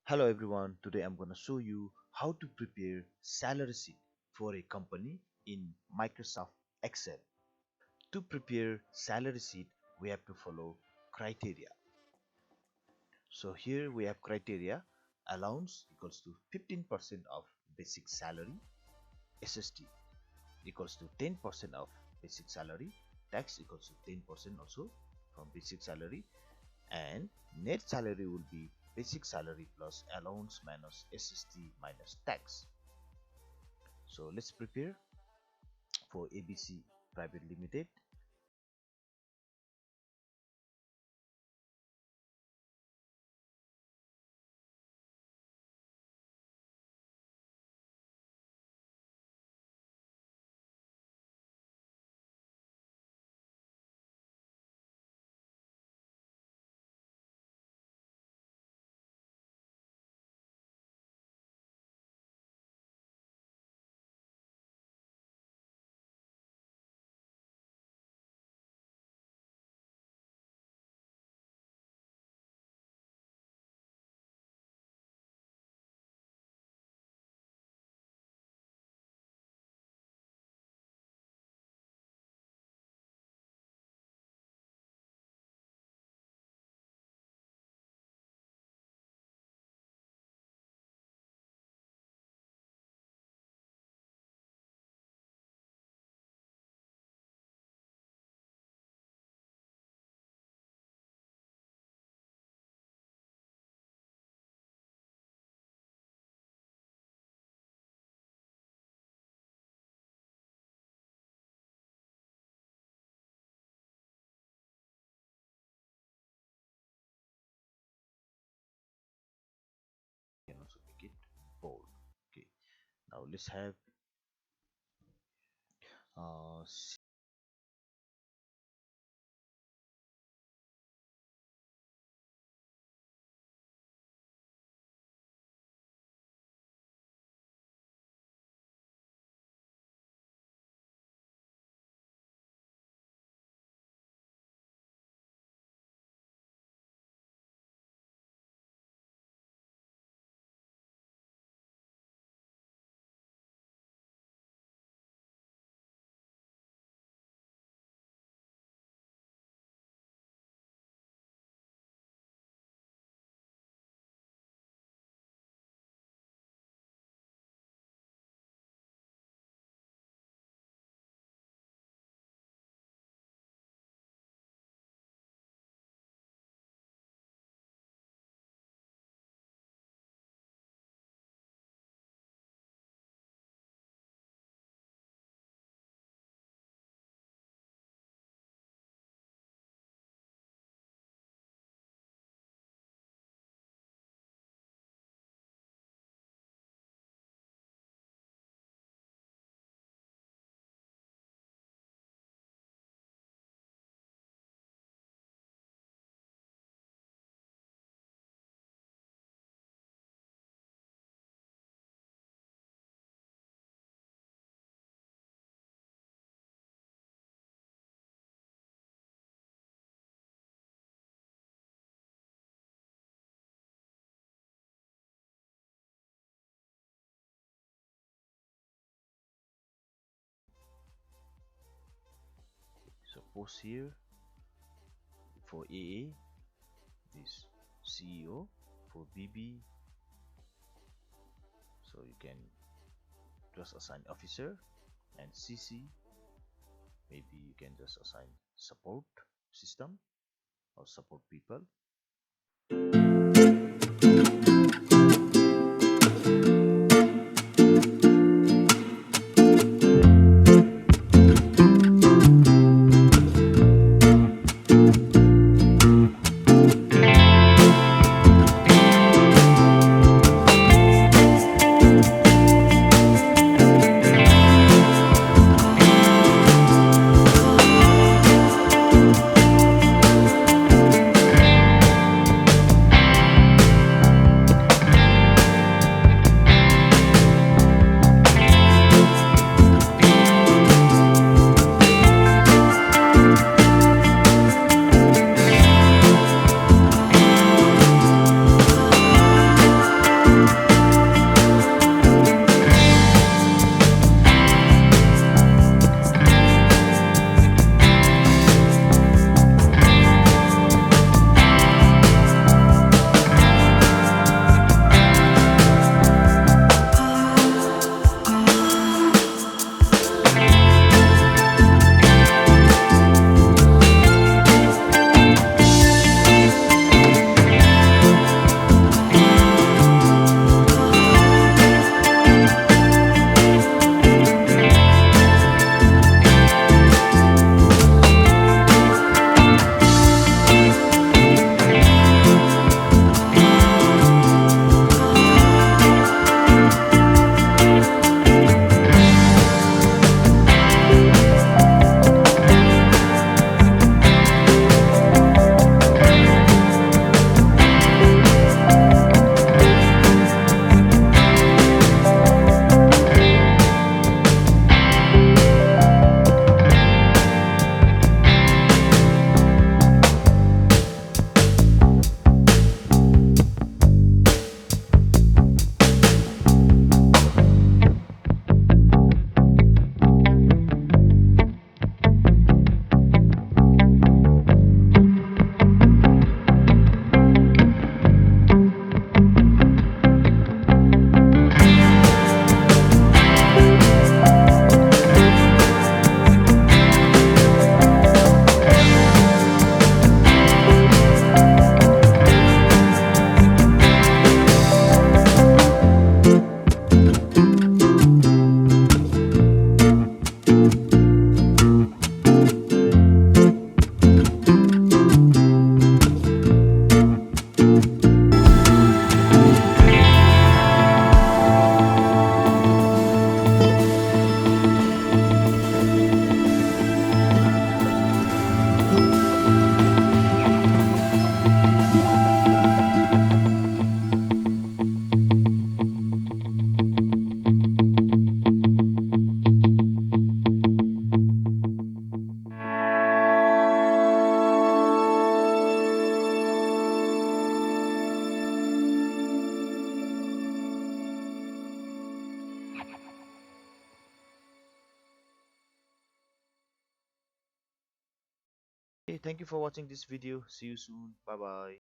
Hello everyone, today I'm going to show you how to prepare salary sheet for a company in Microsoft Excel. To prepare salary sheet, we have to follow criteria. So here we have criteria: allowance equals to 15% of basic salary, SST equals to 10% of basic salary, tax equals to 10% also from basic salary, and net salary will be basic salary plus allowance minus SST minus tax. So let's prepare for ABC Private Limited. You can also make it bold. Okay, now let's have uh, suppose here for AA this CEO, for BB, so you can just assign officer, and CC maybe you can just assign support system or support people. thank you for watching this video. See you soon. Bye bye.